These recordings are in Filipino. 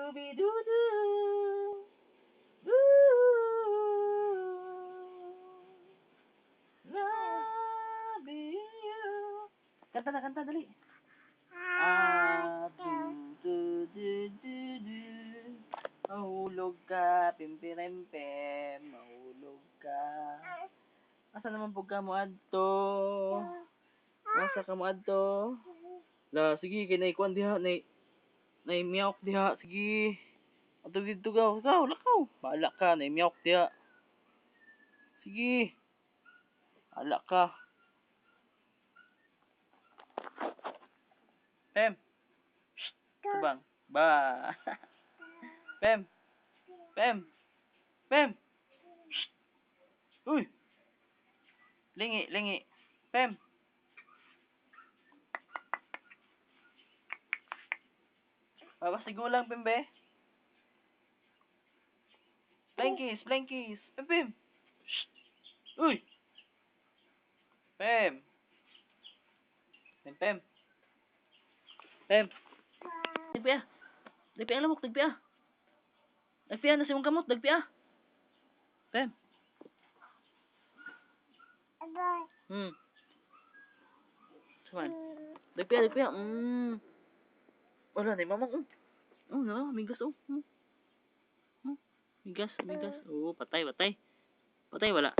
Scooby-Doo-Doo. Love you. Kanta na, kanta, dali. Du-du-du-du-du. Mahulog ka, pimpirempem. Mahulog ka. Asa naman po ka mo adto? Asa ka mo adto? La, sige, kay naikuan diha, naimiyok diha, sige. Ato dito gaw, lakaw. Bahala ka, naimiyok diha. Sige. Bahala ka. Pem. Shh. Tabang. Ba. Pem. Pem. Pem. Shh. Uy. Lingi, lingi. Pem. Babas sigulang, Pembe. Blankies, blankies. Pem, Pem. Shh. Uy. Pem. Pem, Pem. Pem. Dagpiya. Dagpiya lamok, dagpiya. Dagpiya na si mong kamot, dagpiya. Pem. Saman. Dagpiya, dagpiya. Wala na, mamang. Na, migas, Migas, migas. Patay, patay. Patay, wala.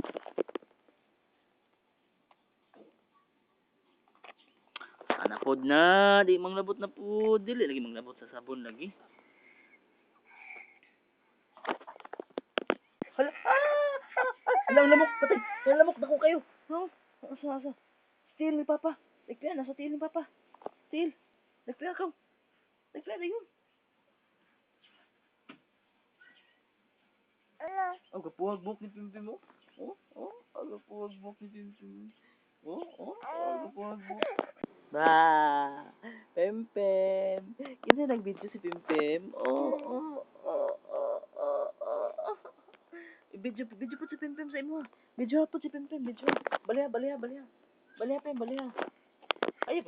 Anak pod na, di manglabot na po. Dili lagi manglabot sa sabon lagi. Hala, Alang lamok, patay. Alang lamok, dako kayo. Asa. Til ni Papa. Nagpiya, nasa til ni Papa. Til. Nagpiya ka. Nagpiya na yun. Gapuhag-buk ni Pimpim mo. Gapuhag-buk ni Pimpim. Gapuhag-buk. Ba, Pempem. Kina nag-video si Pempem. Video po si Pempem sa imo. Video po si Pempem, video. Baliha, Pem, baliha. Ayun,